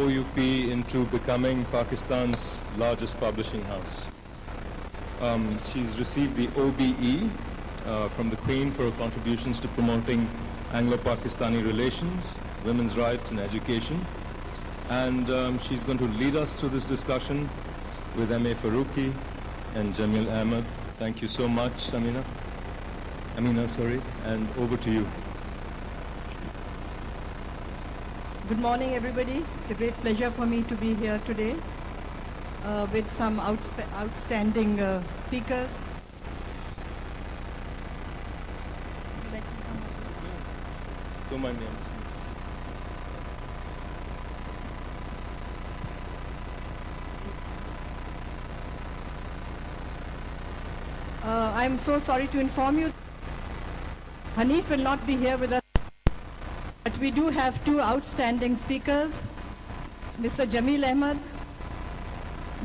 OUP into becoming Pakistan's largest publishing house. She's received the OBE from the Queen for her contributions to promoting Anglo-Pakistani relations, women's rights and education. And she's going to lead us through this discussion with M.A. Farooqi and Jamil Ahmad. Thank you so much, Ameena, sorry, and over to you. Good morning, everybody. It's a great pleasure for me to be here today with some outstanding speakers. Don't mind me. I'm so sorry to inform you, Hanif will not be here with us, but we do have two outstanding speakers. Mr. Jamil Ahmad,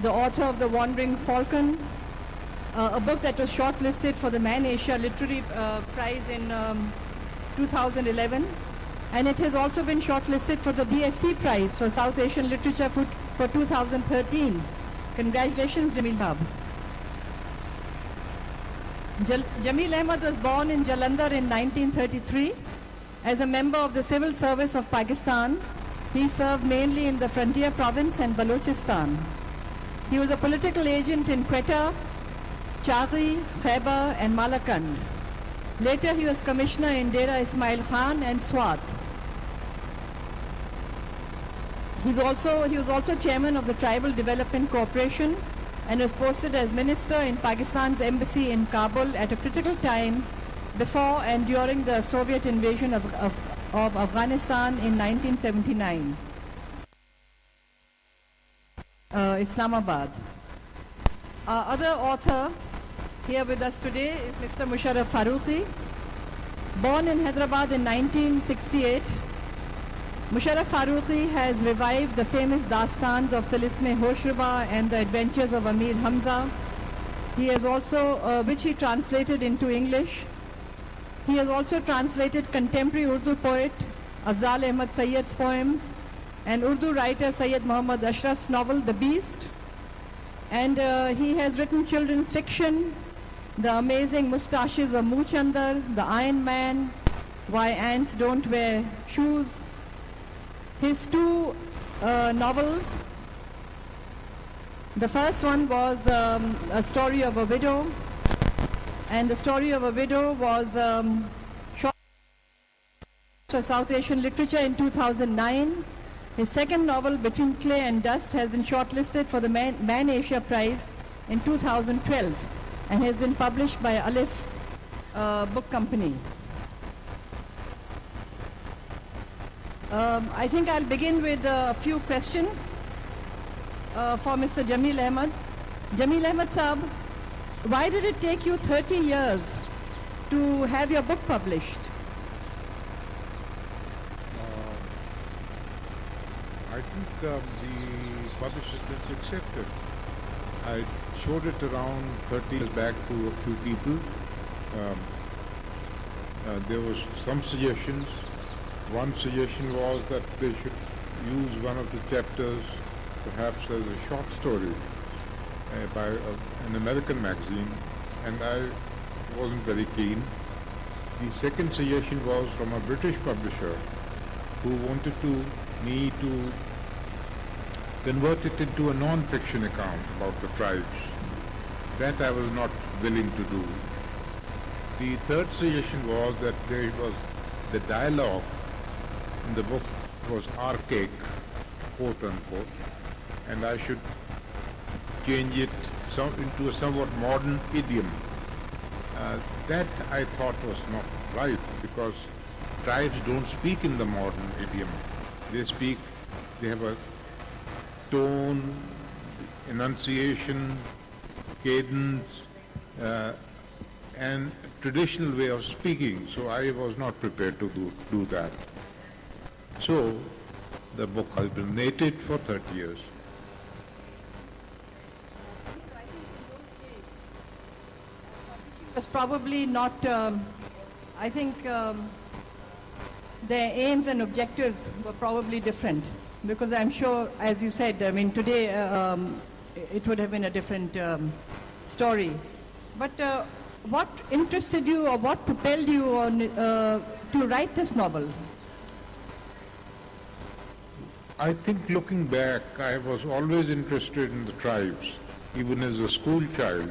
the author of The Wandering Falcon, a book that was shortlisted for the Man Asia Literary Prize in 2011, and it has also been shortlisted for the DSC Prize for South Asian Literature for 2013. Congratulations, Jamil Saab. Jamil Ahmad was born in Jalandhar in 1933. As a member of the Civil Service of Pakistan, he served mainly in the Frontier Province and Balochistan. He was a political agent in Quetta, Chaghi, Khyber and Malakand. Later he was commissioner in Dera Ismail Khan and Swat. He was also chairman of the Tribal Development Corporation and was posted as minister in Pakistan's embassy in Kabul at a critical time before and during the Soviet invasion of Afghanistan in 1979. Islamabad. Our other author here with us today is Mr. Farooqi. Born in Hyderabad in 1968, Farooqi has revived the famous dastans of Talisme Hoshruba and the adventures of Amir Hamza. He has also, which he translated into English. He has also translated contemporary Urdu poet Afzal Ahmad Sayyid's poems and Urdu writer Sayyid Muhammad Ashraf's novel The Beast. And he has written children's fiction, The Amazing Mustaches of Moochander, The Iron Man, Why Ants Don't Wear Shoes. His two novels, the first one was A Story of a Widow, and The Story of a Widow was short for South Asian Literature in 2009. His second novel, Between Clay and Dust, has been shortlisted for the Man Asia Prize in 2012 and has been published by Alif Book Company. I think I'll begin with a few questions for Mr. Jamil Ahmad. Jamil Ahmad Saab, why did it take you 30 years to have your book published? I think the publishers didn't accept it. I showed it around 30 years back to a few people. There was some suggestions. One suggestion was that they should use one of the chapters perhaps as a short story by an American magazine, and I wasn't very keen. The second suggestion was from a British publisher who wanted me to convert it into a non-fiction account about the tribes. That I was not willing to do. The third suggestion was that there was the dialogue in the book was archaic, quote unquote, and I should change it into a somewhat modern idiom. That I thought was not right, because tribes don't speak in the modern idiom. They have a tone, enunciation, cadence, and traditional way of speaking, so I was not prepared to do that. So the book hibernated for 30 years. Was probably not, I think their aims and objectives were probably different. Because I'm sure, as you said, I mean, today it would have been a different story. But what interested you or what propelled you on, to write this novel? I think looking back, I was always interested in the tribes. Even as a school child,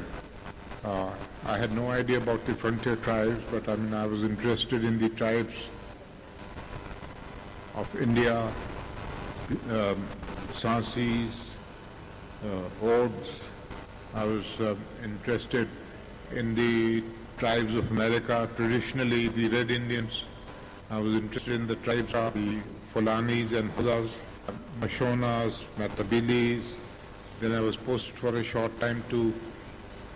I had no idea about the frontier tribes, but I mean, I was interested in the tribes of India, Sansis, Ods. I was interested in the tribes of America, traditionally the Red Indians. I was interested in the tribes of the Fulanis and Hazaras, Mashonas, Matabilis. Then I was posted for a short time to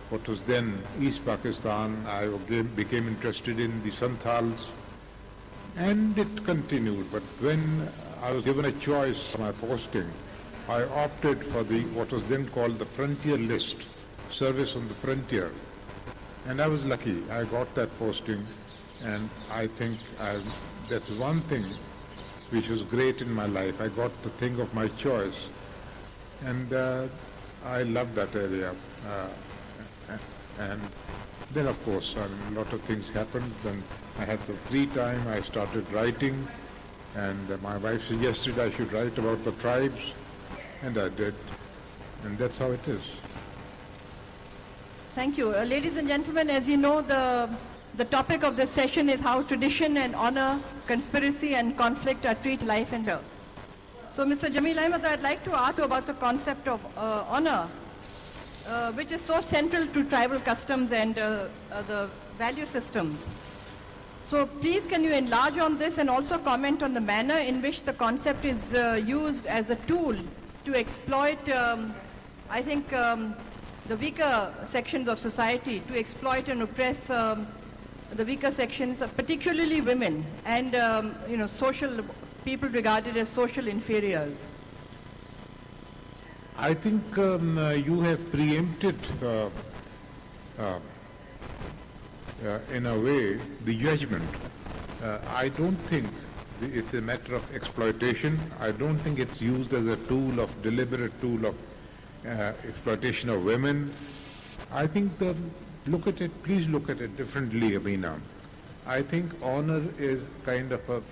what was then East Pakistan. I again became interested in the Santals, and it continued. But when I was given a choice for my posting, I opted for the what was then called the frontier list, service on the frontier. And I was lucky. I got that posting, and I think that's one thing which was great in my life. I got the thing of my choice, and I loved that area. And then, of course, a lot of things happened. Then I had some free time. I started writing, and my wife suggested I should write about the tribes, and I did. And that's how it is. Thank you. Ladies and gentlemen, as you know, the topic of this session is how tradition and honor, conspiracy and conflict are treat life and death. So, Mr. Jamil Ahmad, I'd like to ask you about the concept of honor, which is so central to tribal customs and the value systems. So please can you enlarge on this and also comment on the manner in which the concept is used as a tool to exploit, I think, the weaker sections of society, to exploit and oppress the weaker sections, particularly women and social people regarded as social inferiors. I think you have preempted, in a way, the judgment. I don't think it's a matter of exploitation. I don't think it's used as a tool of deliberate tool of exploitation of women. I think please look at it differently, Ameena. I think honor is kind of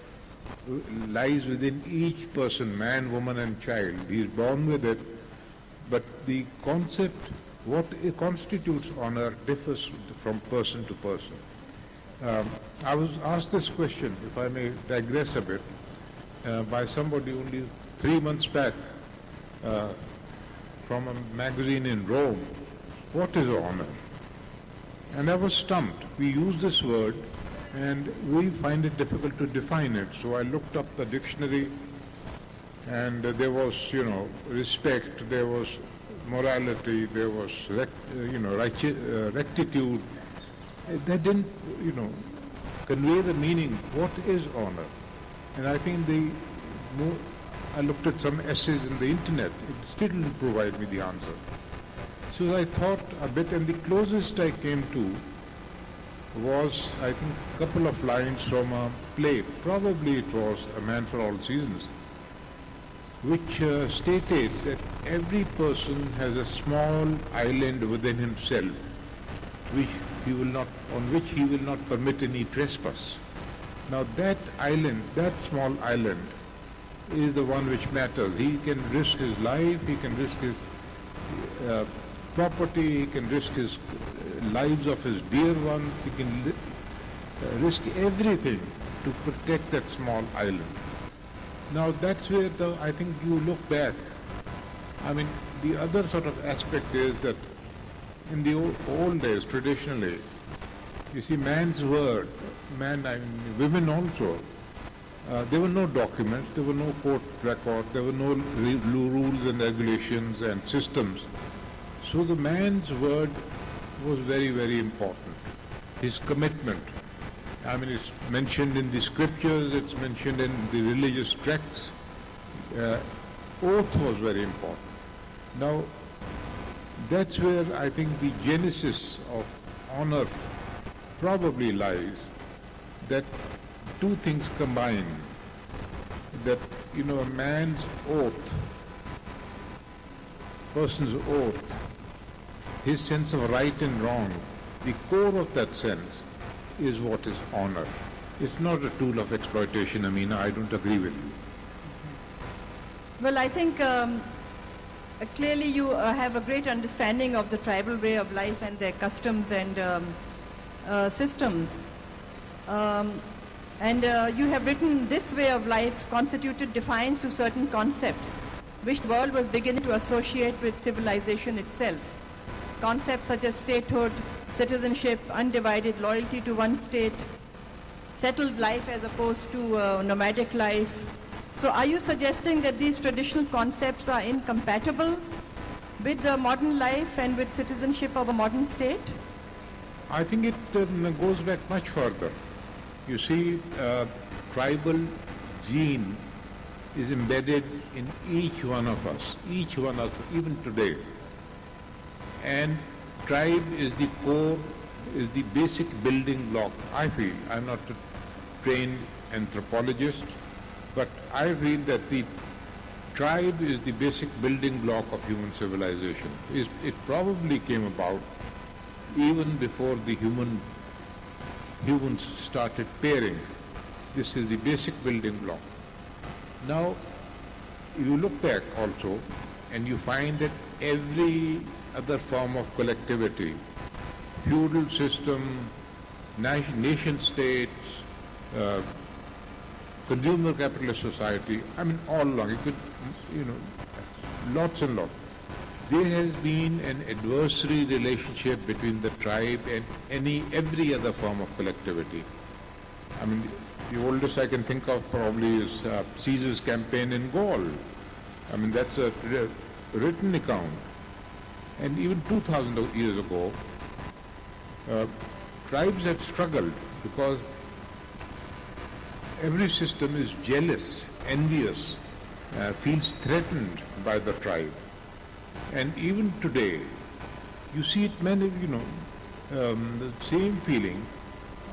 lies within each person, man, woman and child. He is born with it, but the concept, what constitutes honor, differs from person to person. I was asked this question, if I may digress a bit, by somebody only 3 months back from a magazine in Rome, what is honor? And I was stumped. We use this word and we find it difficult to define it. So I looked up the dictionary, and there was, respect, there was morality, there was, rectitude. That didn't, convey the meaning. What is honor? And I think I looked at some essays in the internet. It still didn't provide me the answer. So I thought a bit, and the closest I came to was, I think, a couple of lines from a play. Probably it was A Man for All Seasons, which stated that every person has a small island within himself, on which he will not permit any trespass. Now that island, that small island, is the one which matters. He can risk his life, he can risk his property, he can risk his lives of his dear ones, he can risk everything to protect that small island. Now that's where I think you look back. I mean, the other sort of aspect is that in the old days, traditionally, you see man's word, women also, there were no documents, there were no court record, there were no rules and regulations and systems. So the man's word was very, very important. His commitment. I mean, it's mentioned in the scriptures, it's mentioned in the religious texts. Oath was very important. Now, that's where I think the genesis of honor probably lies, that two things combine. That, a man's oath, person's oath, his sense of right and wrong, the core of that sense is what is honor. It's not a tool of exploitation, Ameena. I don't agree with you. Well, I think clearly you have a great understanding of the tribal way of life and their customs and systems. You have written this way of life constituted defiance to certain concepts which the world was beginning to associate with civilization itself. Concepts such as statehood, citizenship, undivided loyalty to one state, settled life as opposed to nomadic life. So are you suggesting that these traditional concepts are incompatible with the modern life and with citizenship of a modern state? I think it goes back much further. You see, tribal gene is embedded in each one of us, even today. And tribe is the core, is the basic building block. I feel, I'm not a trained anthropologist, but I feel that the tribe is the basic building block of human civilization. It probably came about even before the humans started pairing. This is the basic building block. Now, you look back also and you find that every other form of collectivity, feudal system, nation states, consumer capitalist society, all along, you could, lots and lots. There has been an adversary relationship between the tribe and every other form of collectivity. The oldest I can think of probably is Caesar's campaign in Gaul. That's a written account. And even 2,000 years ago, tribes have struggled because every system is jealous, envious, feels threatened by the tribe. And even today, you see it many, the same feeling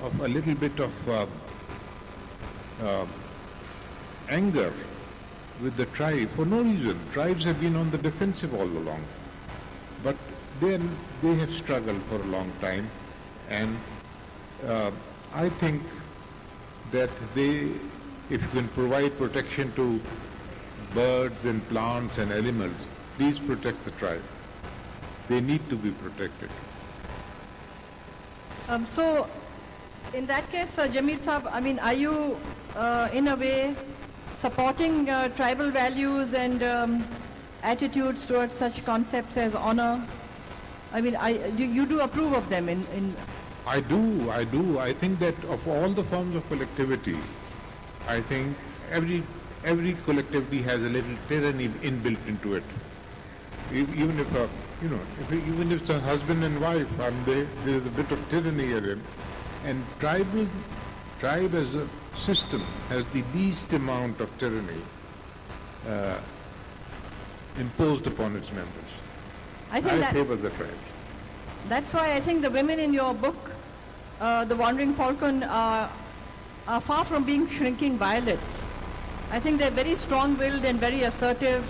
of a little bit of anger with the tribe for no reason. Tribes have been on the defensive all along. But then they have struggled for a long time, and I think that if you can provide protection to birds and plants and animals, please protect the tribe. They need to be protected. So, in that case, Jamil Saab, are you in a way supporting tribal values and attitudes towards such concepts as honor? You do approve of them in I do. I think that of all the forms of collectivity, I think every collectivity has a little tyranny inbuilt into it. Even if even if it's a husband and wife, there is a bit of tyranny in. And tribe as a system has the least amount of tyranny imposed upon its members. I favor the tribe. That's why I think the women in your book, The Wandering Falcon, are far from being shrinking violets. I think they're very strong-willed and very assertive.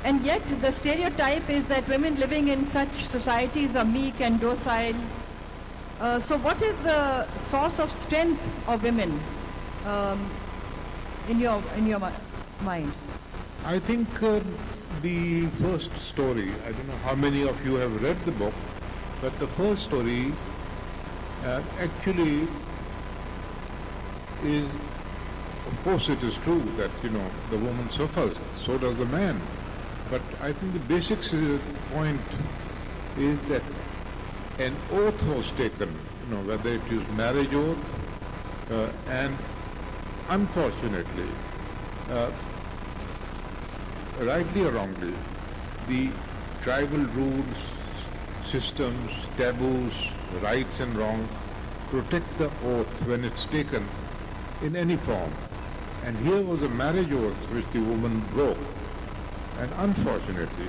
And yet the stereotype is that women living in such societies are meek and docile. So what is the source of strength of women in your mind? I think the first story, I don't know how many of you have read the book, but the first story actually is, of course it is true that, the woman suffers, so does the man. But I think the basic point is that an oath was taken, whether it is marriage oath, and unfortunately, rightly or wrongly, the tribal rules, systems, taboos, rights and wrongs protect the oath when it's taken in any form. And here was a marriage oath which the woman broke. And unfortunately,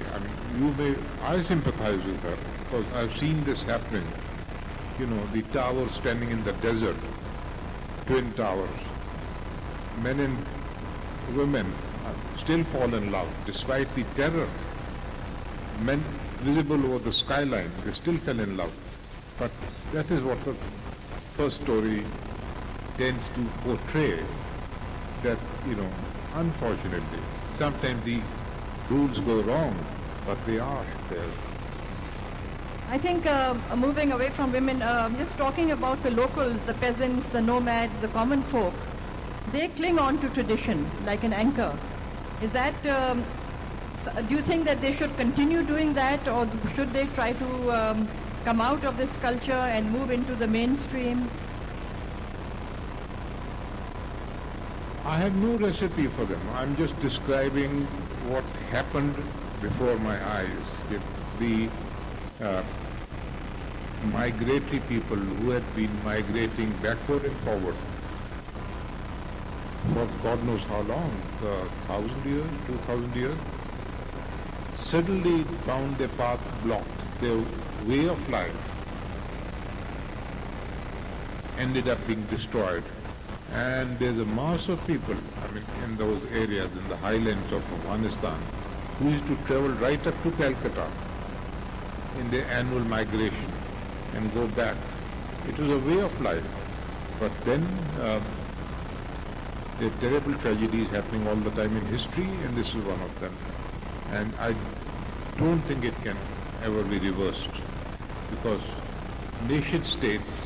I sympathize with her because I've seen this happening. The towers standing in the desert, twin towers, men and women still fall in love despite the terror. Men visible over the skyline, they still fell in love. But that is what the first story tends to portray, that, unfortunately, sometimes the rules go wrong, but they are there. I think moving away from women, just talking about the locals, the peasants, the nomads, the common folk, they cling on to tradition like an anchor. Is that, do you think that they should continue doing that, or should they try to come out of this culture and move into the mainstream? I have no recipe for them. I'm just describing what happened before my eyes. The migratory people who had been migrating backward and forward for God knows how long, 1,000 years, 2,000 years, suddenly found their path blocked. Their way of life ended up being destroyed. And there's a mass of people, in those areas, in the highlands of Afghanistan, who used to travel right up to Calcutta in their annual migration and go back. It was a way of life. But then there are terrible tragedies happening all the time in history, and this is one of them. And I don't think it can ever be reversed, because nation states,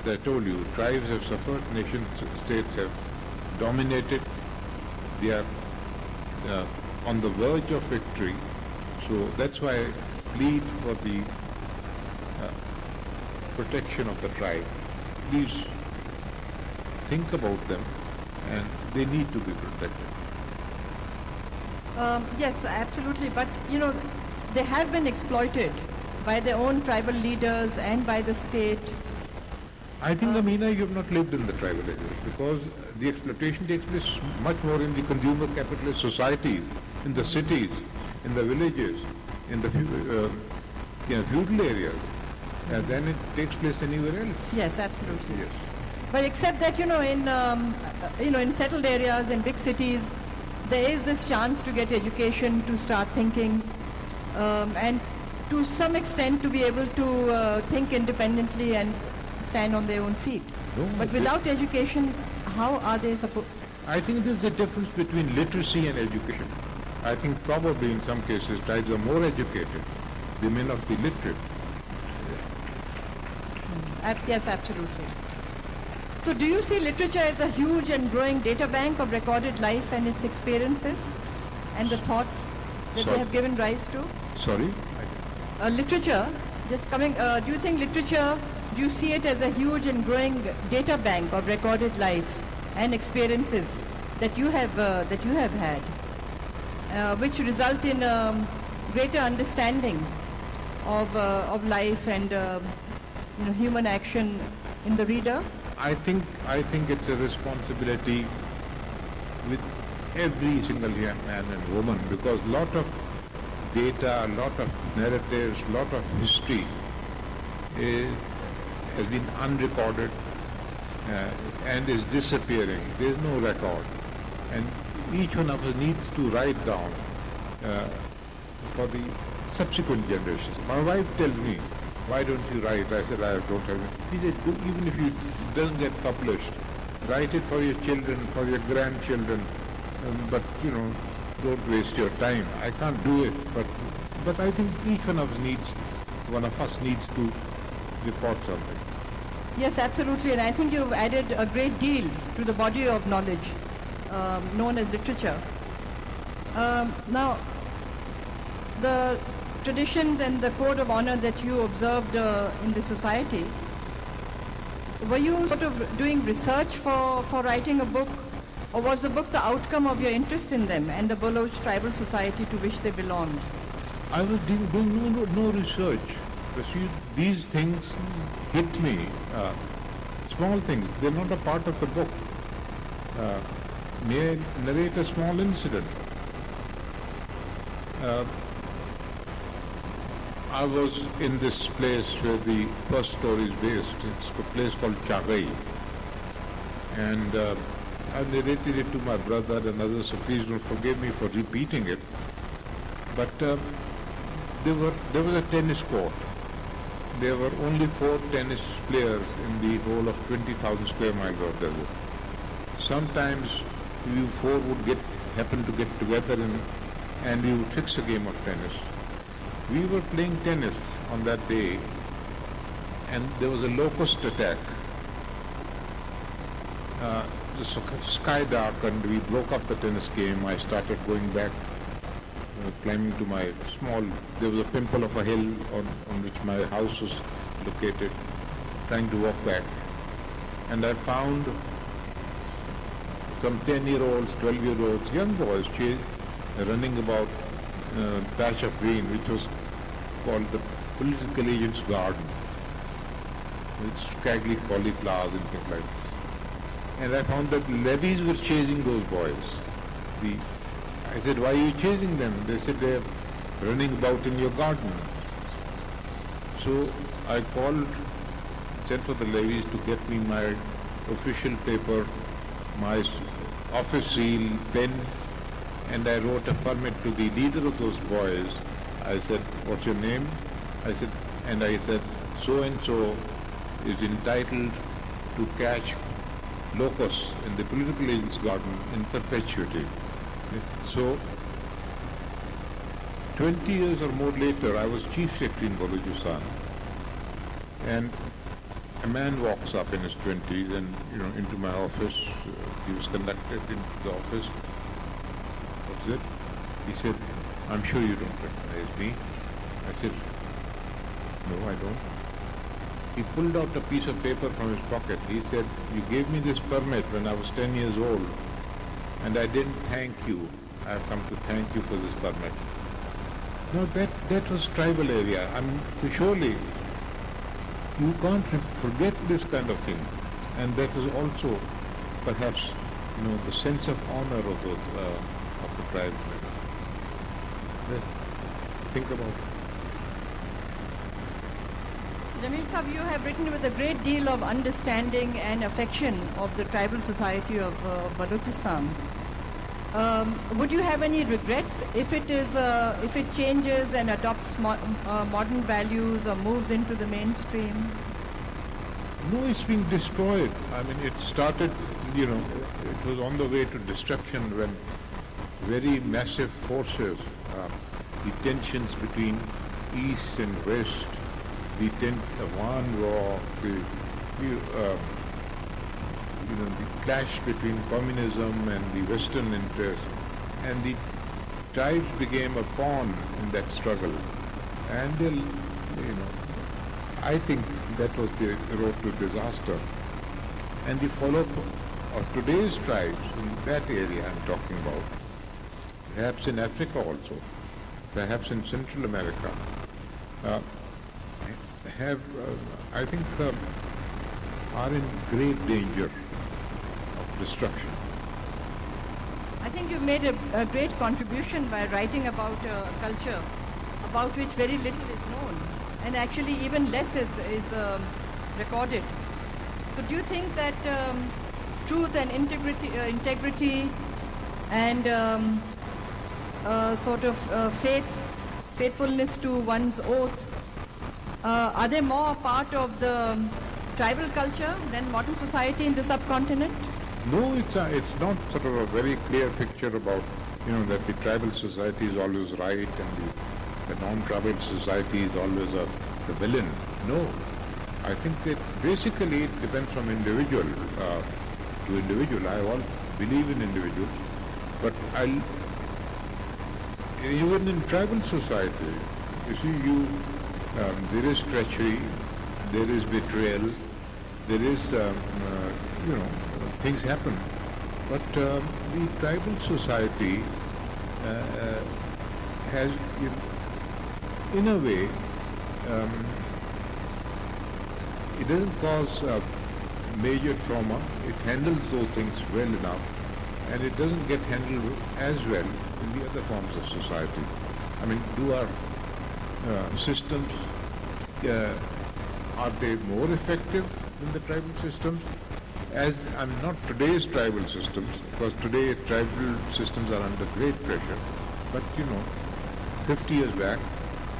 as I told you, tribes have suffered, nation states have dominated, they are on the verge of victory. So that's why I plead for the protection of the tribe. Please think about them, and they need to be protected. Yes, absolutely. But, they have been exploited by their own tribal leaders and by the state. I think, Ameena, you have not lived in the tribal areas, because the exploitation takes place much more in the consumer capitalist societies, in the cities, in the villages, in the feudal areas, than it takes place anywhere else. Yes, absolutely. Yes. But except that, in settled areas, in big cities, there is this chance to get education, to start thinking, and to some extent to be able to think independently and stand on their own feet. No, But without education, how are they supposed? I think there's a difference between literacy and education. I think probably in some cases tribes are more educated. They may not be literate. Yes, absolutely. So do you see literature as a huge and growing data bank of recorded life and its experiences and the thoughts that Sorry. they have given rise to? Sorry? Literature, just coming, do you think literature, do you see it as a huge and growing data bank of recorded life and experiences that you have had, which result in greater understanding of life and human action in the reader? I think it's a responsibility with every single young man and woman, because a lot of data, a lot of narratives, a lot of history has been unrecorded and is disappearing. There is no record. And each one of us needs to write down for the subsequent generations. My wife tells me, why don't you write? I said, I don't have it. She said, even if it doesn't get published, write it for your children, for your grandchildren, but don't waste your time. I can't do it, but I think each one of us needs to report something. Yes, absolutely, and I think you've added a great deal to the body of knowledge known as literature. Now, the traditions and the code of honor that you observed in the society, were you sort of doing research for writing a book, or was the book the outcome of your interest in them and the Baloch tribal society to which they belonged? I was doing no research. But see, these things hit me, small things. They're not a part of the book. May I narrate a small incident? I was in this place where the first story is based. It's a place called Chagai. And I've narrated it to my brother and others, so please don't forgive me for repeating it. But there was a tennis court. There were only 4 tennis players in the whole of 20,000 square miles of desert. Sometimes you 4 would happen to get together and we would fix a game of tennis. We were playing tennis on that day, and there was a locust attack. The sky darkened, we broke up the tennis game. I started going back, climbing to my there was a pimple of a hill on which my house was located, trying to walk back. And I found some 10-year-olds, 12-year-olds, young boys running about a patch of green which was called the political agent's garden, with scraggly cauliflowers and things like that. And I found that levies were chasing those boys. I said, why are you chasing them? They said, they're running about in your garden. So I sent for the levies to get me my official paper, my office seal, pen, and I wrote a permit to the leader of those boys. I said, what's your name? I said, so-and-so is entitled to catch locusts in the political agent's garden in perpetuity. So, 20 years or more later, I was chief secretary in Balochistan, and a man walks up in his 20s and, into my office. He was conducted into the office. What's it? He said, I'm sure you don't recognize me. I said, no, I don't. He pulled out a piece of paper from his pocket. He said, you gave me this permit when I was 10 years old, and I didn't thank you. I have come to thank you for this permit. No, that was tribal area. Surely you can't forget this kind of thing. And that is also perhaps, the sense of honor of the tribe. Think about it. Jamil Sahib, you have written with a great deal of understanding and affection of the tribal society of Balochistan. Would you have any regrets if it changes and adopts modern values or moves into the mainstream? No, it's being destroyed. It started, it was on the way to destruction when very massive forces, the tensions between East and West, the Afghan war, the clash between communism and the Western interest, and the tribes became a pawn in that struggle. And I think that was the road to disaster. And the follow-up of today's tribes in that area I'm talking about, perhaps in Africa also, perhaps in Central America, are in great danger of destruction. I think you've made a great contribution by writing about a culture about which very little is known, and actually even less is recorded. So do you think that truth and integrity and faithfulness to one's oath, are they more a part of the tribal culture than modern society in the subcontinent? No, it's not sort of a very clear picture about, that the tribal society is always right and the non-tribal society is always the villain. No. I think that basically it depends from individual to individual. I all believe in individuals, but even in tribal society, you see, there is treachery, there is betrayal, there is, things happen. But the tribal society has, in a way, it doesn't cause major trauma. It handles those things well enough, and it doesn't get handled as well in the other forms of society. Do our systems, are they more effective than the tribal systems? as not today's tribal systems, because today tribal systems are under great pressure, but 50 years back,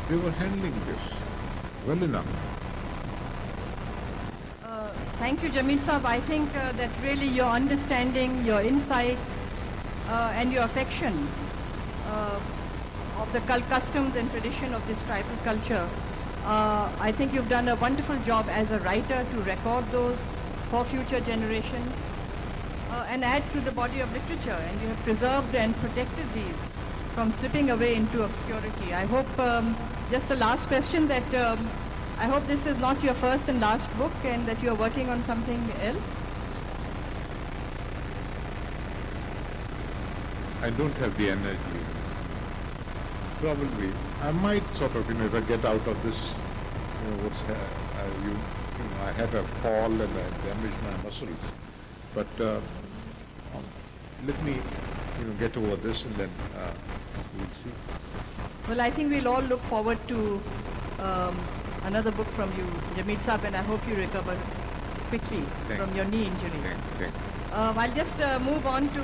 they were handling this well enough. Thank you, Jamil Sahab. I think that really your understanding, your insights, and your affection of the customs and tradition of this tribal culture, I think you've done a wonderful job as a writer to record those for future generations and add to the body of literature. And you have preserved and protected these from slipping away into obscurity. I hope, just the last question, that I hope this is not your first and last book and that you are working on something else. I don't have the energy. Probably. I might sort of, if I get out of this, I had a fall and I damaged my muscles. But let me, get over this and then we'll see. Well, I think we'll all look forward to another book from you, Jamil Sahab, and I hope you recover quickly from your knee injury. Thank you. I'll just move on to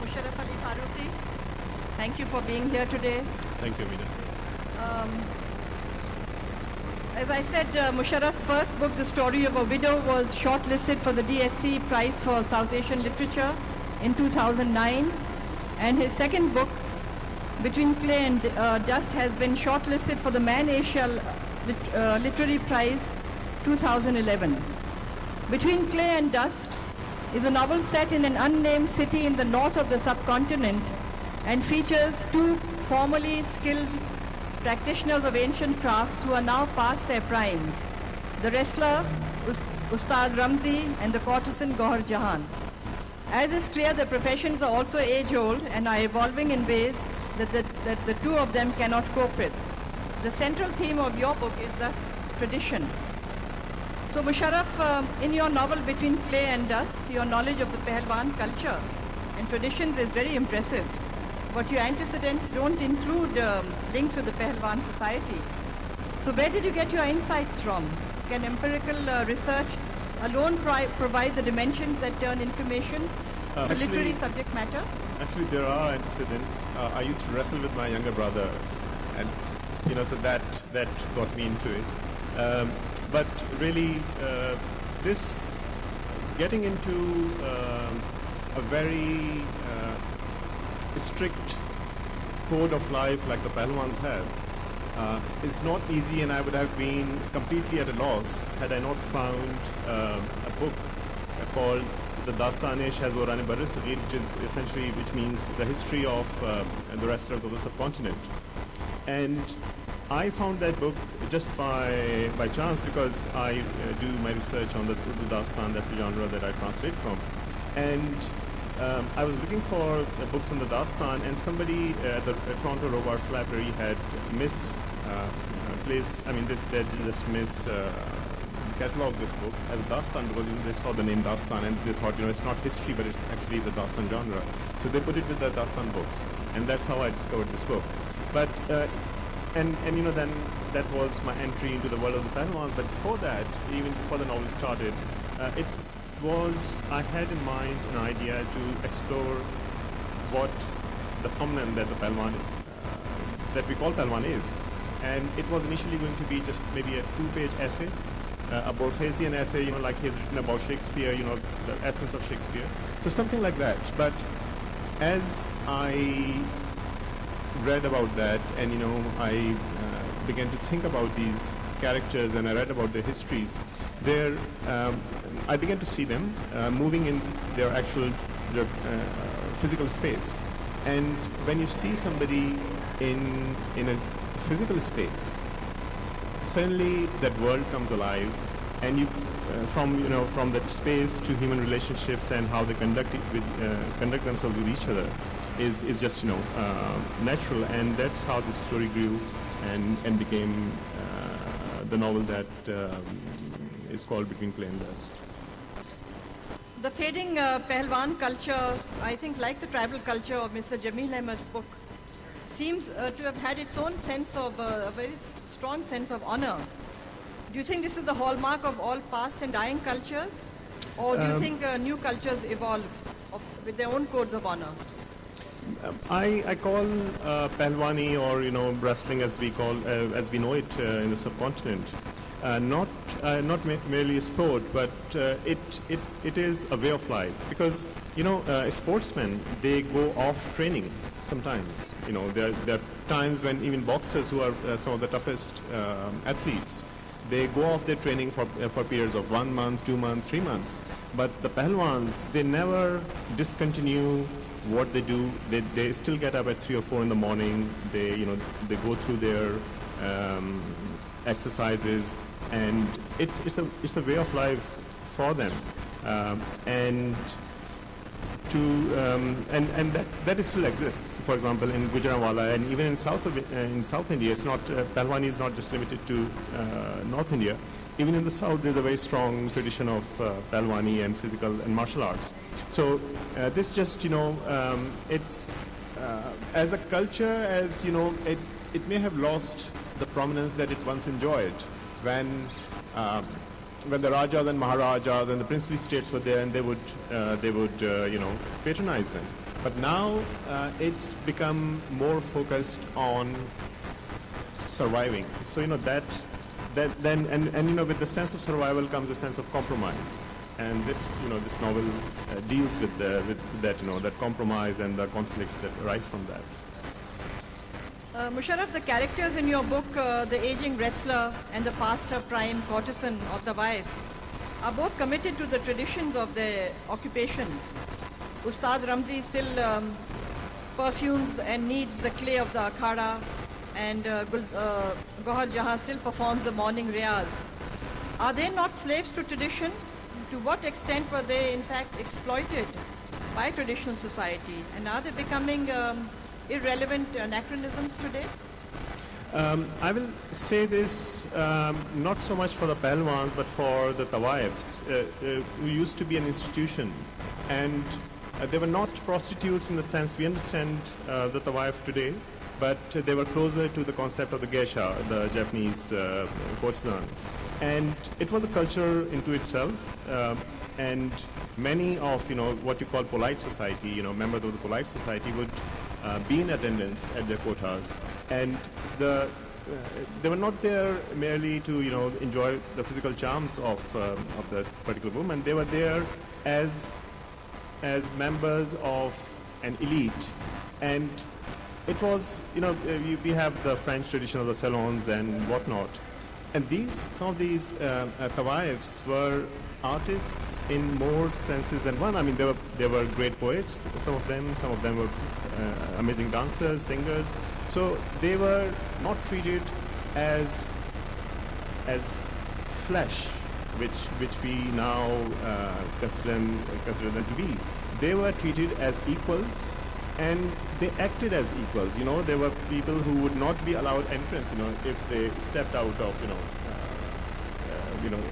Musharraf Ali Farooqi. Thank you for being here today. Thank you, Ameena. As I said, Musharraf's first book, The Story of a Widow, was shortlisted for the DSC Prize for South Asian Literature in 2009. And his second book, Between Clay and Dust, has been shortlisted for the Man Asia Literary Prize 2011. Between Clay and Dust is a novel set in an unnamed city in the north of the subcontinent and features two formerly skilled practitioners of ancient crafts who are now past their primes, the wrestler Ustad Ramzi and the courtesan Gohar Jahan. As is clear, the professions are also age-old and are evolving in ways that the two of them cannot cope with. The central theme of your book is thus tradition. So Musharraf, in your novel Between Clay and Dust, your knowledge of the Pahalwan culture and traditions is very impressive. But your antecedents don't include links with the Pahalwan society. So where did you get your insights from? Can empirical research alone provide the dimensions that turn information to literary subject matter? Actually, there are antecedents. I used to wrestle with my younger brother, and so that got me into it. But really, this getting into a very strict code of life like the Pahalwans have is not easy, and I would have been completely at a loss had I not found a book called the Dastan-e-Shahz Zoran-e-Barr-e-Saghir, which means the history of the wrestlers of the subcontinent. And I found that book just by chance, because I do my research on the Dastan, that's the genre that I translate from. And I was looking for books on the Dastan, and somebody at the Toronto Row Arts Library had they just cataloged this book as Dastan because they saw the name Dastan and they thought, it's not history, but it's actually the Dastan genre. So they put it with the Dastan books, and that's how I discovered this book. But then that was my entry into the world of the Pahalwans. But before that, even before the novel started, I had in mind an idea to explore what the phenomenon that the Pahalwan, that we call Pahalwan is. And it was initially going to be just maybe a 2-page essay, a Borgesian essay, like he's written about Shakespeare, the essence of Shakespeare. So something like that. But as I read about that and, I began to think about these characters and I read about their histories, I began to see them moving in their actual physical space. And when you see somebody in a physical space, suddenly that world comes alive, and you from that space to human relationships and how they conduct themselves with each other is just natural, and that's how the story grew and became the novel that is called Between Clay and Dust. The fading Pahalwan culture, I think, like the tribal culture of Mr. Jamil Ahmad's book, seems to have had its own sense of, a very strong sense of honor. Do you think this is the hallmark of all past and dying cultures? Or do you think new cultures evolve with their own codes of honor? I call Pehlwani, or wrestling as we know it in the subcontinent, not merely a sport, but it is a way of life. Because sportsmen, they go off training sometimes. There are times when even boxers, who are some of the toughest athletes, they go off their training for periods of 1 month, 2 months, 3 months. But the Pehlwans, they never discontinue what they do. They still get up at 3 or 4 in the morning. They go through their exercises, and it's a way of life for them. And that still exists. For example, in Gujranwala and even in South India, it's not Pehlwani is not just limited to North India. Even in the South, there's a very strong tradition of Pehlwani and physical and martial arts. So this just it's as a culture, as it may have lost the prominence that it once enjoyed when the Rajas and Maharajas and the princely states were there, and they would patronize them. But now it's become more focused on surviving. So with the sense of survival comes a sense of compromise, and this novel deals with that that compromise and the conflicts that arise from that. Musharraf, the characters in your book, the aging wrestler and the past her prime courtesan of the wife, are both committed to the traditions of their occupations. Ustad Ramzi still perfumes and kneads the clay of the akhada, and Gohar Jahan still performs the morning riyaz. Are they not slaves to tradition? To what extent were they in fact exploited by traditional society? And are they becoming irrelevant anachronisms today? I will say this not so much for the Pehlwans, but for the Tawaifs, who used to be an institution. And they were not prostitutes in the sense we understand the Tawaif today, but they were closer to the concept of the geisha, the Japanese courtesan. And it was a culture into itself. And many of what you call polite society, members of the polite society would be in attendance at their quotas, and they were not there merely to enjoy the physical charms of the particular woman. They were there as members of an elite, and it was we have the French tradition of the salons and whatnot, and some of these Tawaifs were artists in more senses than one. I mean, they were great poets, some of them were amazing dancers, singers. So they were not treated as flesh, which we now consider them to be. They were treated as equals, and they acted as equals. There were people who would not be allowed entrance, if they stepped out of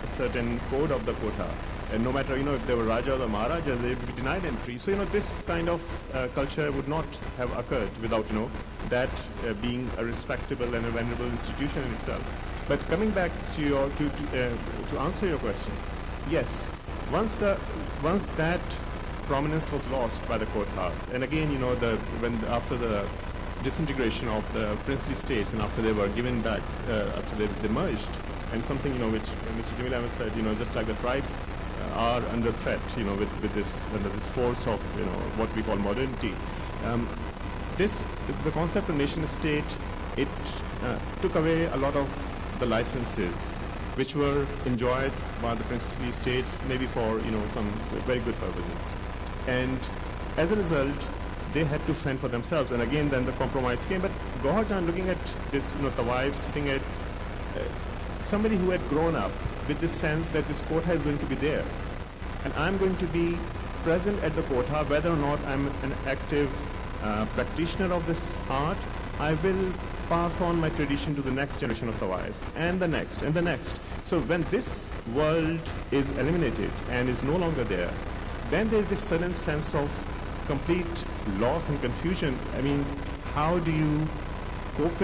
a certain code of the quota. And no matter, if they were Rajas or Maharajas, they would be denied entry. So, this kind of culture would not have occurred without, that being a respectable and a venerable institution in itself. But coming back to to answer your question, yes, once that prominence was lost by the quotas, and again, after the disintegration of the princely states and after they were given back, after they merged, and something, which Mr. Jamil Ahmad said, just like the tribes are under threat, with this force of, what we call modernity. The concept of nation state, it took away a lot of the licenses which were enjoyed by the princely states, maybe for, some very good purposes. And as a result, they had to fend for themselves. And again, then the compromise came. But Gohar Jahan, looking at this, Tawaif sitting at somebody who had grown up with this sense that this quota is going to be there, and I'm going to be present at the quota, whether or not I'm an active practitioner of this art. I will pass on my tradition to the next generation of Tawaifs, and the next, and the next. So when this world is eliminated and is no longer there, then there's this sudden sense of complete loss and confusion. I mean, how do you cope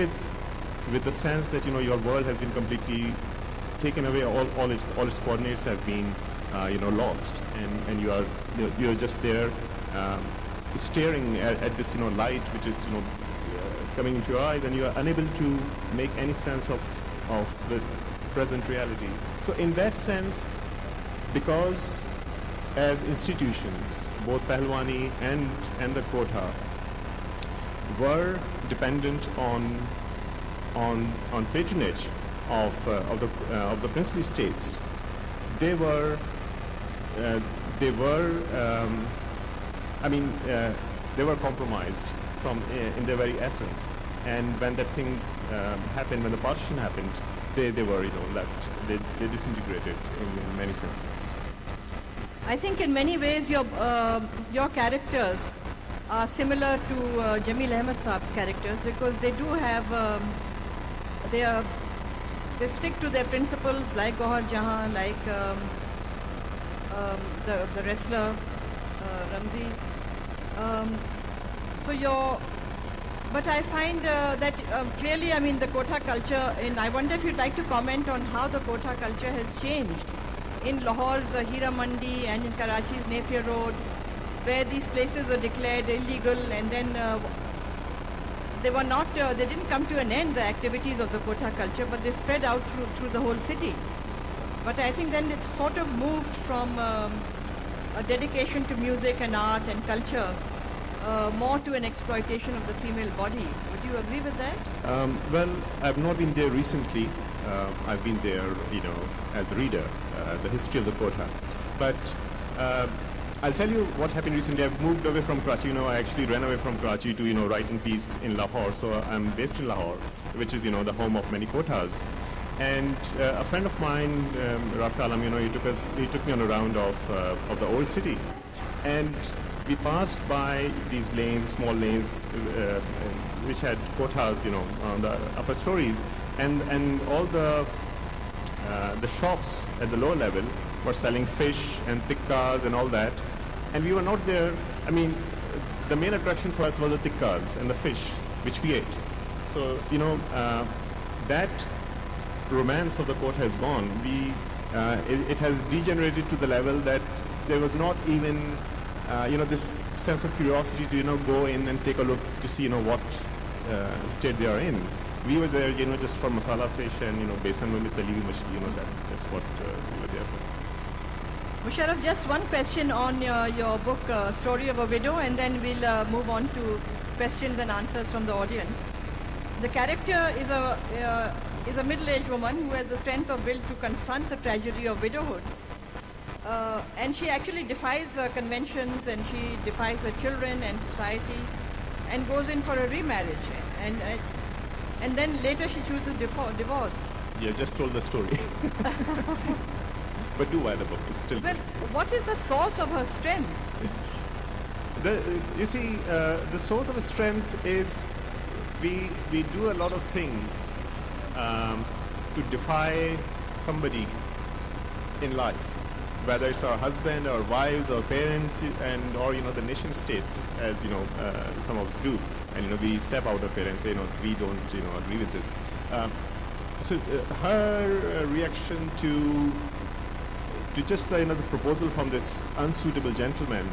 with the sense that your world has been completely taken away, all its coordinates have been lost, and you're just there staring at this light which is coming into your eyes, and you are unable to make any sense of the present reality. So in that sense, because as institutions, both Pahlwani and the Kotha were dependent on patronage of the princely states, they were compromised from in their very essence. And when that thing happened, when the partition happened, they were left. They disintegrated in many senses. I think in many ways your characters are similar to Jamil Ahmad Saab's characters, because they do have they stick to their principles, like Gohar Jahan, like the wrestler Ramzi. But I find that clearly, I mean, the Kotha culture, and I wonder if you'd like to comment on how the Kotha culture has changed in Lahore's Hira Mandi and in Karachi's Napier Road, where these places were declared illegal, and then they didn't come to an end, the activities of the Kotha culture, but they spread out through the whole city. But I think then it's sort of moved from a dedication to music and art and culture more to an exploitation of the female body. Would you agree with that? Well, I've not been there recently. I've been there, as a reader, the history of the Kotha. But I'll tell you what happened recently. I've moved away from Karachi. I actually ran away from Karachi to, write in peace in Lahore. So I'm based in Lahore, which is, the home of many Kothas. And a friend of mine, Rafi Alam, he took me on a round of the old city. And we passed by these lanes, small lanes, which had Kothas, on the upper stories. And all the shops at the lower level were selling fish and tikkas and all that. And we were not there. I mean, the main attraction for us was the tikkas and the fish, which we ate. So, that romance of the Kotha has gone. It has degenerated to the level that there was not even, this sense of curiosity to, go in and take a look to see, what state they are in. We were there, just for masala fish and, besan with tali machli, that's what we were there for. Musharraf, just one question on your book, Story of a Widow, and then we'll move on to questions and answers from the audience. The character is a middle-aged woman who has the strength of will to confront the tragedy of widowhood. And she actually defies conventions, and she defies her children and society, and goes in for a remarriage. And then later she chooses divorce. Yeah, just told the story. But do buy the book. It's still well. good. What is the source of her strength? You see, the source of her strength is we do a lot of things to defy somebody in life, whether it's our husband, our wives, our parents, or the nation state, as some of us do, and we step out of it and say, we don't agree with this. So her reaction to just the proposal from this unsuitable gentleman,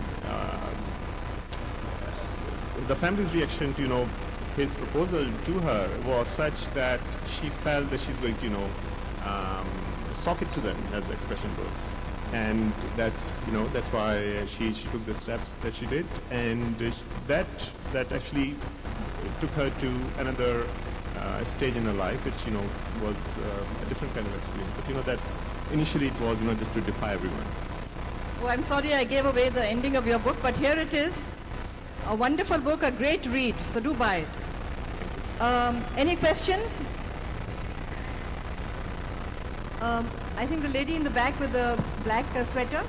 the family's reaction to his proposal to her was such that she felt that she's going to sock it to them, as the expression goes. And that's why she took the steps that she did, and that actually took her to another stage in her life, which was a different kind of experience. But that's initially it was just to defy everyone. Oh, I'm sorry I gave away the ending of your book, but here it is. A wonderful book, a great read, so do buy it. Any questions? I think the lady in the back with the black sweater.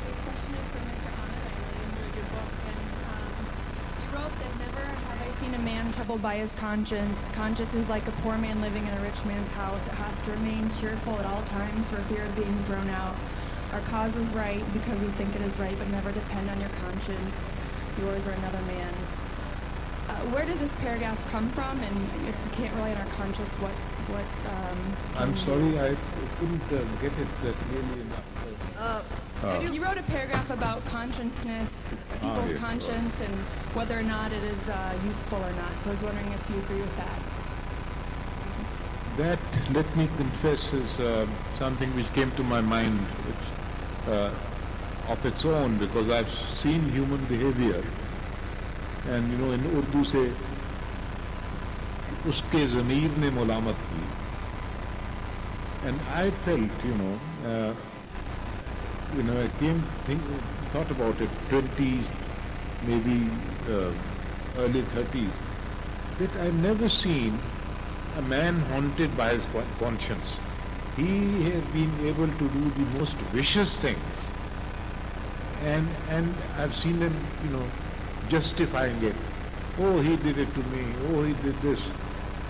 This question is for Mr. Ahmad. I really enjoyed your book, and you wrote that never have I seen being a man troubled by his conscience. Conscience is like a poor man living in a rich man's house. It has to remain cheerful at all times for fear of being thrown out. Our cause is right because we think it is right, but never depend on your conscience, yours or another man's. Where does this paragraph come from? And if we can't rely on our conscience, what I'm can we sorry, use? I couldn't get it clearly enough. You wrote a paragraph about consciousness, people's yes, conscience, and whether or not it is useful or not. So I was wondering if you agree with that. That, let me confess, is something which came to my mind of its own, because I've seen human behavior. And in Urdu say, uske zamir ne mulamat ki. And I felt, I thought about it, 20s, maybe early 30s, that I've never seen a man haunted by his conscience. He has been able to do the most vicious things. And I've seen him, justifying it. Oh, he did it to me. Oh, he did this.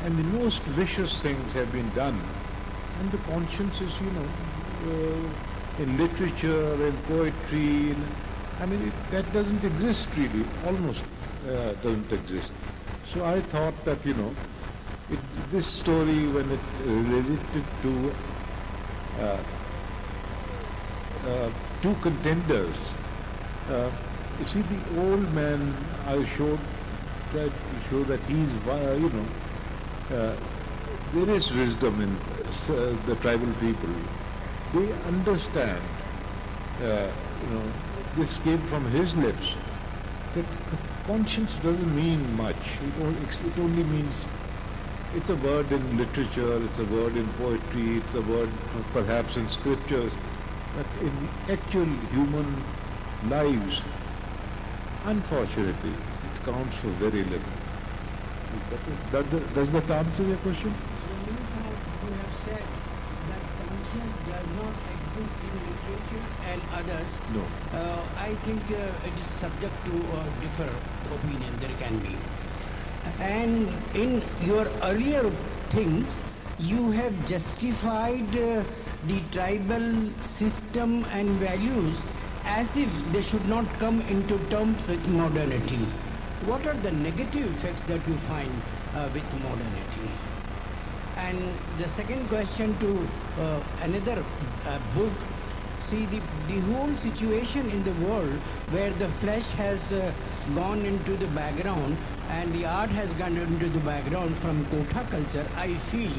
And the most vicious things have been done. And the conscience is, in literature, in poetry, that doesn't exist really, almost doesn't exist. So I thought that, this story, when it related to two contenders, you see, the old man, I tried to show that he's, there is wisdom in the tribal people. They understand, this came from his lips, that conscience doesn't mean much. It only means, it's a word in literature, it's a word in poetry, it's a word perhaps in scriptures, but in actual human lives, unfortunately, it counts for very little. Does that answer your question? So many times you have said that conscience does not exist in literature and others. No. I think it is subject to different opinion, there can be. And in your earlier things, you have justified the tribal system and values as if they should not come into terms with modernity. What are the negative effects that you find with modernity? And the second question to another book, see the whole situation in the world where the flesh has gone into the background and the art has gone into the background from Kotha culture, I feel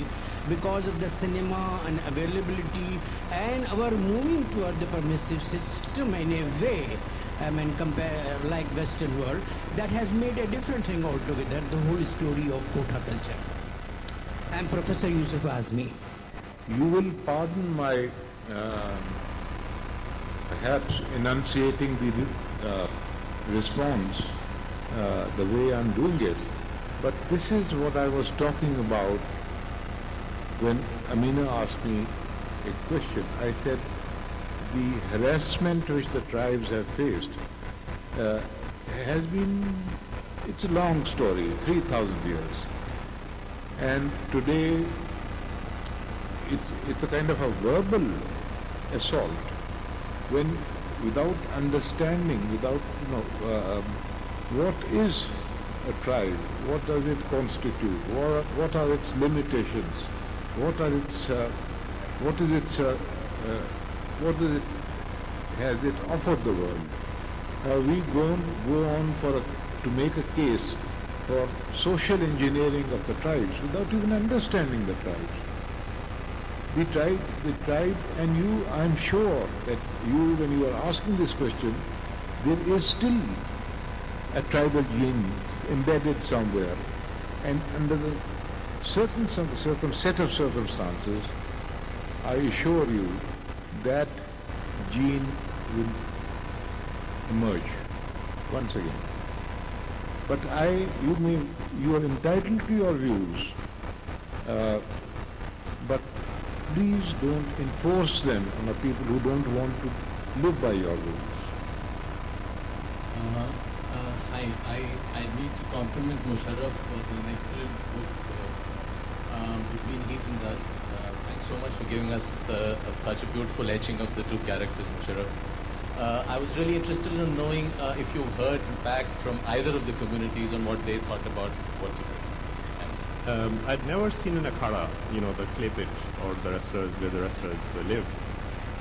because of the cinema and availability and our moving toward the permissive system in a way, compare like Western world, that has made a different thing altogether, the whole story of Kotha culture. I'm Professor Yusuf Azmi. You will pardon my perhaps enunciating the response the way I'm doing it, but this is what I was talking about when Ameena asked me a question. I said the harassment which the tribes have faced has been, it's a long story, 3,000 years. And today it's a kind of a verbal assault when without understanding, without, what is a tribe, what does it constitute, what are its limitations, what has it offered the world. We go on to make a case for social engineering of the tribes without even understanding the tribes. The tribe, and you, I'm sure that you, when you are asking this question, there is still a tribal gene embedded somewhere, and under the certain set of circumstances, I assure you that gene will emerge once again. But you are entitled to your views, but please don't enforce them on the people who don't want to live by your rules. I need to compliment Musharraf for an excellent book, Between Heat and Dust. Thanks so much for giving us such a beautiful etching of the two characters, Musharraf. I was really interested in knowing if you heard back from either of the communities on what they thought about what you've written. Thanks. I'd never seen an akhada, the clay pit or the wrestlers where the wrestlers live.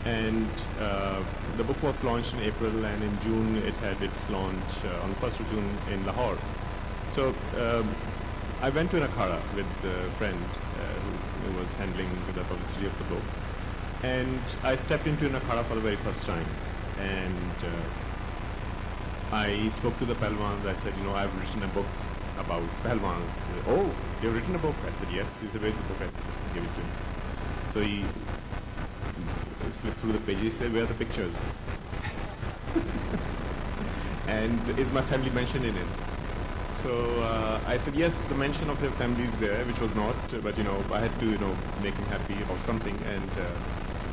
And the book was launched in April, and in June it had its launch on 1st of June in Lahore. So I went to an akhada with a friend who was handling the publicity of the book. And I stepped into an akhada for the very first time. And I spoke to the Palwans. I said, I've written a book about Palwans. Oh, you've written a book? I said, yes. He said, where's the book? I said, give it to him. So he flipped through the page. He said, where are the pictures? And is my family mentioned in it? So I said, yes, the mention of your family is there, which was not, but I had to, make him happy about something. And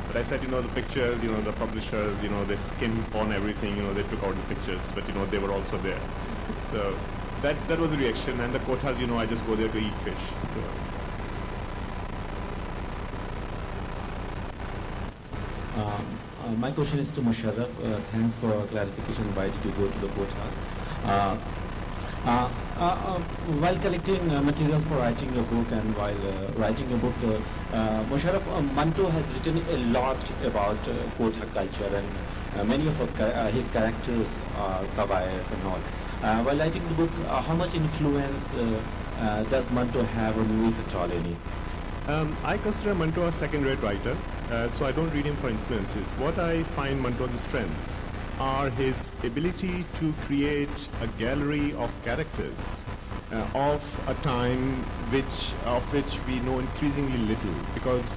but I said, the pictures, the publishers, they skimmed on everything, they took out the pictures, but they were also there. So that was the reaction. And the quotas, I just go there to eat fish. So, my question is to Musharraf. Thanks for clarification. Why did you go to the quota? While collecting materials for writing a book and while writing a book, Musharraf, Manto has written a lot about quota culture, and many of his characters are Tawaif and all. While writing the book, how much influence does Manto have on you, if at all any? I consider Manto a second-rate writer, so I don't read him for influences. What I find Manto's strengths are his ability to create a gallery of characters of a time of which we know increasingly little, because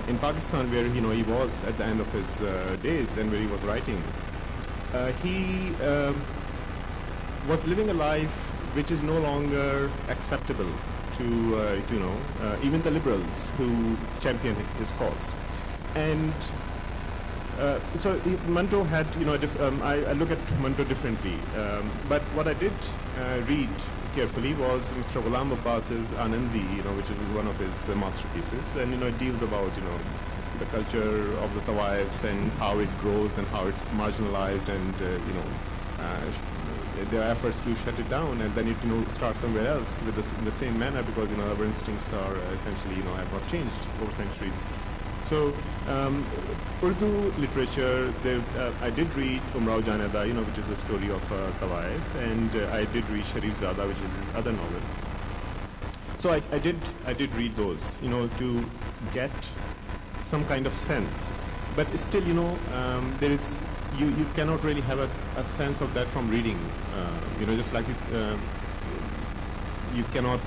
in Pakistan, where he was at the end of his days and where he was writing, he was living a life which is no longer acceptable to even the liberals who champion his cause. And so Manto had, I look at Manto differently. But what I did read carefully was Mr. Ghulam Abbas's Anandi, which is one of his masterpieces, and it deals about the culture of the Tawaifs and how it grows and how it's marginalized, and there are efforts to shut it down, and then it start somewhere else with in the same manner, because our instincts are essentially have not changed over centuries. So Urdu literature, I did read Umrao Janada, which is the story of Tawaif, and I did read Sharif Zada, which is his other novel. So I did read those, to get some kind of sense. But still, there is, you cannot really have a sense of that from reading. Just like you cannot.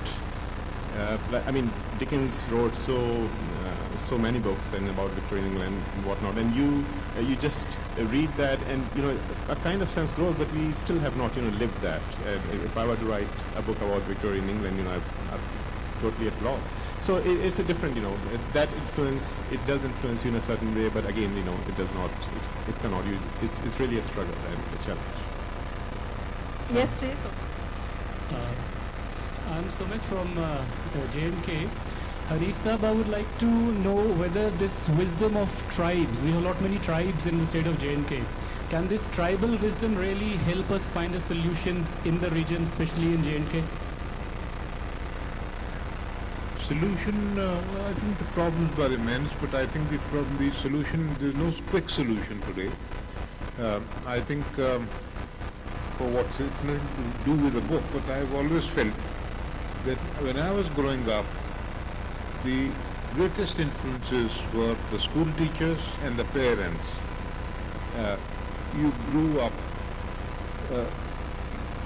Dickens wrote so many books and about Victorian England and whatnot, and you just read that, and a kind of sense grows, but we still have not lived that. If I were to write a book about Victorian England, I'm totally at loss. So it's a different, that influence, it does influence you in a certain way, but again, it does not, it cannot. It's really a struggle and a challenge. Yes, please. I'm Sumit from J&K. Harif Sahab, I would like to know whether this wisdom of tribes, we have a lot many tribes in the state of J&K. Can this tribal wisdom really help us find a solution in the region, especially in J&K? Solution, I think the problems are immense, but I think the solution, there's no quick solution today. I think for what's it's nothing to do with the book, but I've always felt that when I was growing up, the greatest influences were the school teachers and the parents. You grew up,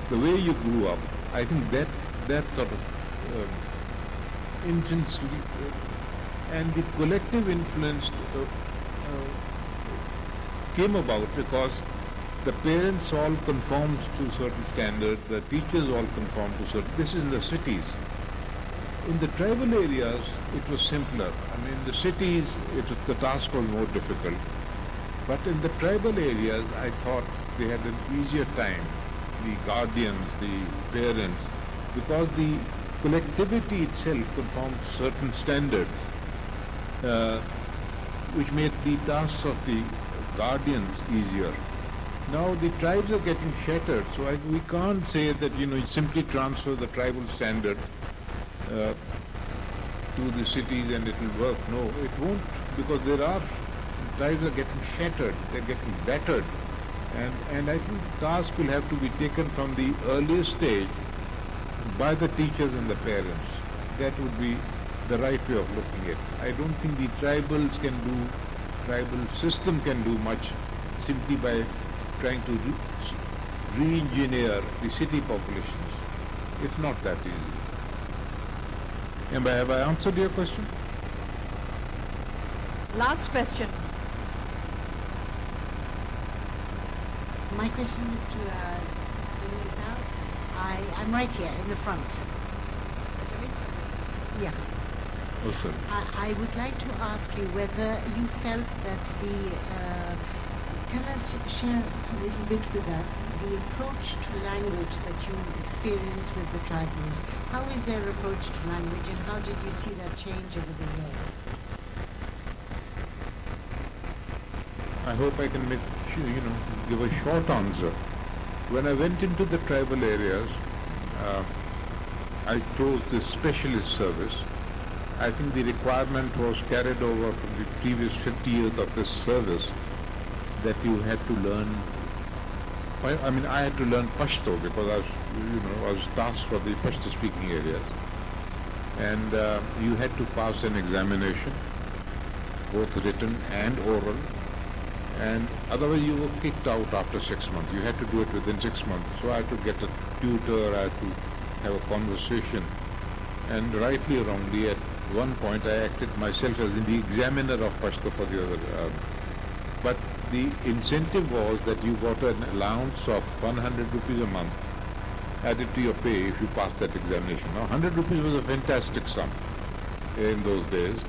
the way you grew up, I think that sort of influence, and the collective influence came about because the parents all conformed to certain standards, the teachers all conformed to certain, this is in the cities. In the tribal areas, it was simpler. In the cities, the task was more difficult. But in the tribal areas, I thought they had an easier time the guardians, the parents, because the collectivity itself conformed certain standards, which made the tasks of the guardians easier. Now the tribes are getting shattered, so we can't say that, you simply transfer the tribal standard to the cities and it will work. No, it won't, because tribes are getting shattered, they're getting battered. And I think task will have to be taken from the earliest stage by the teachers and the parents. That would be the right way of looking at it. I don't think the tribal system can do much simply by trying to re-engineer the city populations. It's not that easy. Have I answered your question? Last question. My question is to Jamil Sahab. I'm right here in the front. Yeah. Oh, sorry. I would like to ask you whether you felt that share a little bit with us the approach to language that you experience with the tribals. How is their approach to language and how did you see that change over the years? I hope I can give a short answer. When I went into the tribal areas, I chose the specialist service. I think the requirement was carried over from the previous 50 years of this service, that you had to learn. I had to learn Pashto because I was tasked for the Pashto-speaking areas, and you had to pass an examination, both written and oral. And otherwise you were kicked out after 6 months. You had to do it within 6 months. So I had to get a tutor, I had to have a conversation. And rightly or wrongly, at one point I acted myself as the examiner of Pashto for the other. But the incentive was that you got an allowance of 100 rupees a month added to your pay if you passed that examination. Now 100 rupees was a fantastic sum in those days,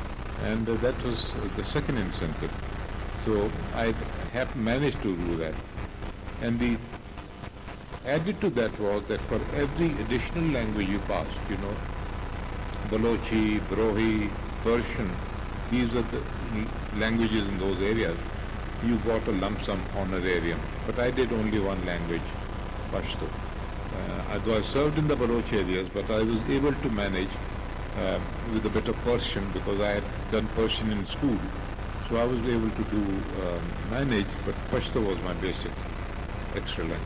and that was the second incentive. So I have managed to do that. And the added to that was that for every additional language you passed, Balochi, Brohi, Persian, these are the languages in those areas, you got a lump sum honorarium. But I did only one language, Pashto. Although I served in the Baloch areas, but I was able to manage with a bit of Persian because I had done Persian in school. So I was able to manage, but Pashto was my basic extra language.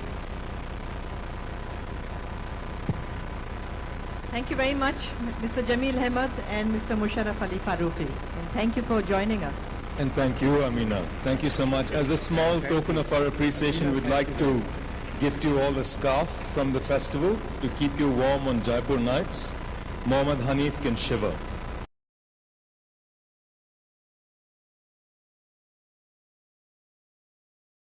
Thank you very much, Mr. Jamil Ahmad and Mr. Musharraf Ali Farooqi. And thank you for joining us. And thank you, Ameena. Thank you so much. As a small token of our appreciation, we'd like to gift you all a scarf from the festival to keep you warm on Jaipur nights. Mohammad Hanif can shiver.